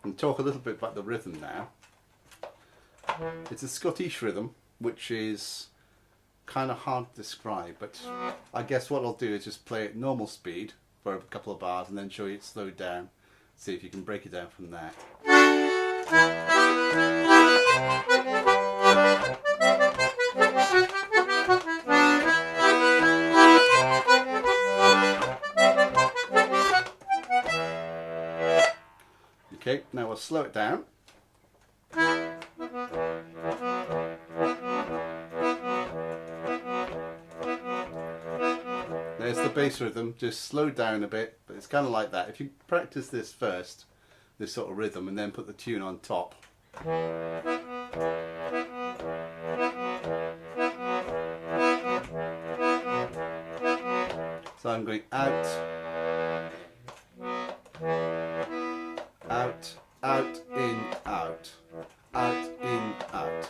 and talk a little bit about the rhythm now. It's a Scottish rhythm, which is kind of hard to describe, but I guess what I'll do is just play at normal speed for a couple of bars and then show you it slowed down. See if you can break it down from that. Okay, now we'll slow it down. There's the bass rhythm, just slowed down a bit, but it's kind of like that. If you practice this first, this sort of rhythm, and then put the tune on top. So I'm going out, out, out, in, out, out, in, out.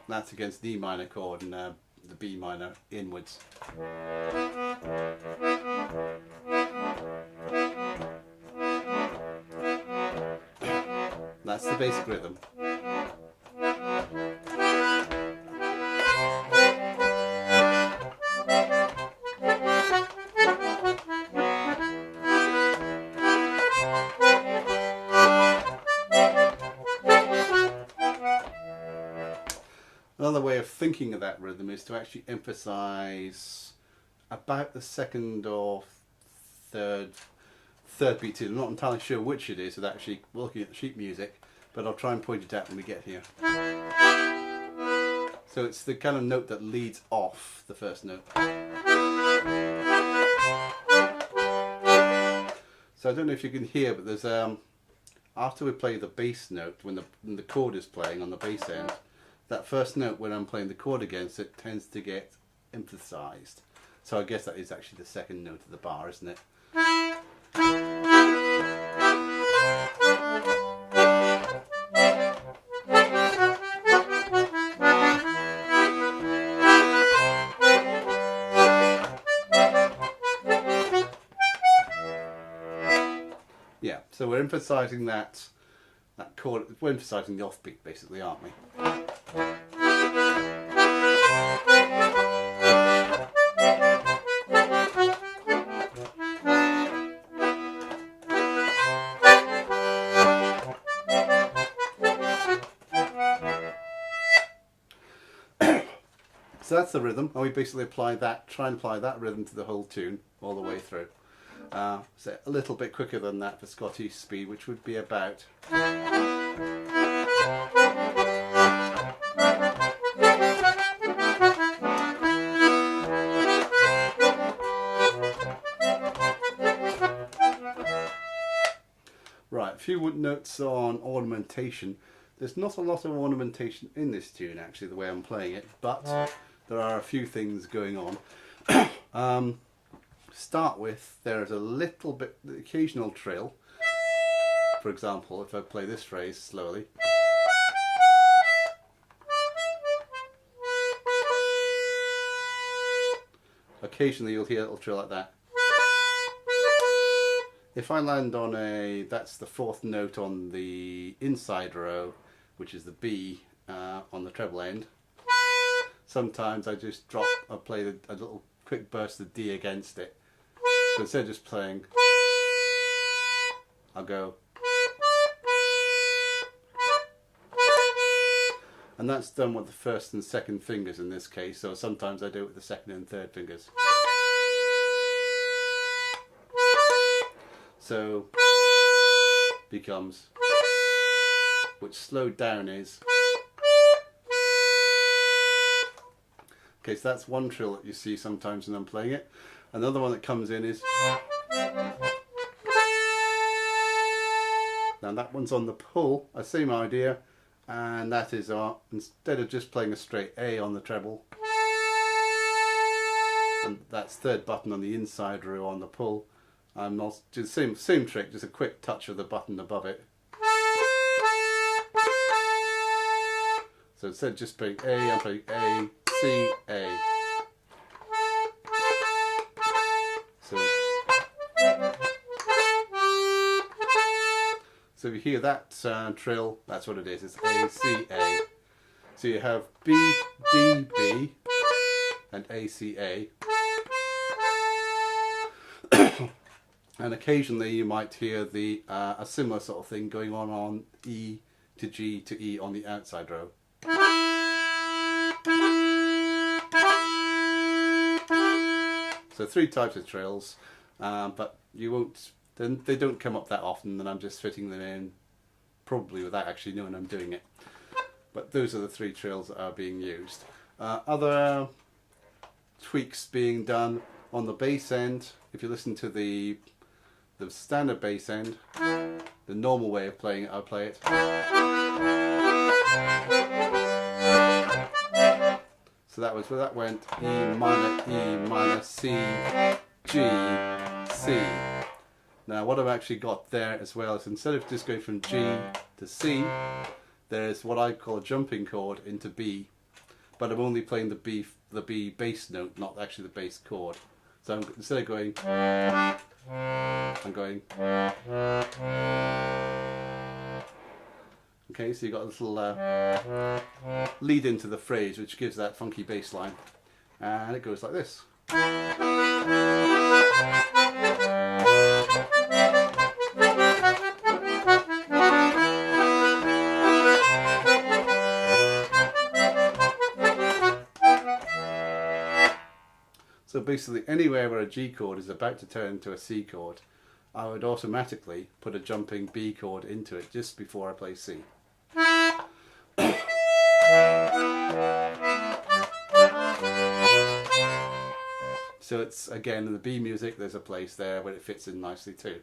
That's against the E minor chord and the B minor inwards. That's the basic rhythm. Another way of thinking of that rhythm is to actually emphasize about the second or third beat. I'm not entirely sure which it is without actually looking at the sheet music, but I'll try and point it out when we get here. So it's the kind of note that leads off the first note. So I don't know if you can hear, but there's after we play the bass note, when the chord is playing on the bass end, that first note when I'm playing the chord against it tends to get emphasized. So I guess that is actually the second note of the bar, isn't it? Yeah, so we're emphasizing that chord, we're emphasizing the offbeat basically, aren't we? So that's the rhythm, and we basically try and apply that rhythm to the whole tune all the way through. So a little bit quicker than that for Scottish speed, which would be about. Right, a few notes on ornamentation. There's not a lot of ornamentation in this tune actually, the way I'm playing it, but there are a few things going on. Start with, there is a little bit, the occasional trill. For example, if I play this phrase slowly. Occasionally you'll hear a little trill like that. If I land on that's the fourth note on the inside row, which is the B on the treble end. Sometimes I just I play a little quick burst of D against it. So instead of just playing, I'll go. And that's done with the first and second fingers in this case, so sometimes I do it with the second and third fingers. So becomes, which slowed down is. Okay, so that's one trill that you see sometimes when I'm playing it. Another one that comes in is. Now that one's on the pull, same idea, and that is instead of just playing a straight A on the treble, and that's third button on the inside row on the pull. I'm not just same trick, just a quick touch of the button above it. So instead of just playing A, I'm playing A, C, A. So So if you hear that trill, that's what it is. It's A, C, A. So you have B, D, B, and A, C, A. And occasionally you might hear a similar sort of thing going on E to G to E on the outside row. So 3 types of trills, but you won't. They don't come up that often, and I'm just fitting them in, probably without actually knowing I'm doing it. But those are the 3 trills that are being used. Other tweaks being done on the bass end. If you listen to the standard bass end, the normal way of playing it, I'll play it. So that was where that went: E minor, C, G, C. Now what I've actually got there as well is, instead of just going from G to C, there's what I call a jumping chord into B, but I'm only playing the B bass note, not actually the bass chord. So instead of going, I'm going. Okay, so you've got a little lead into the phrase, which gives that funky bass line, and it goes like this. So basically, anywhere where a G chord is about to turn into a C chord, I would automatically put a jumping B chord into it just before I play C. So it's, again, in the B music, there's a place there where it fits in nicely too.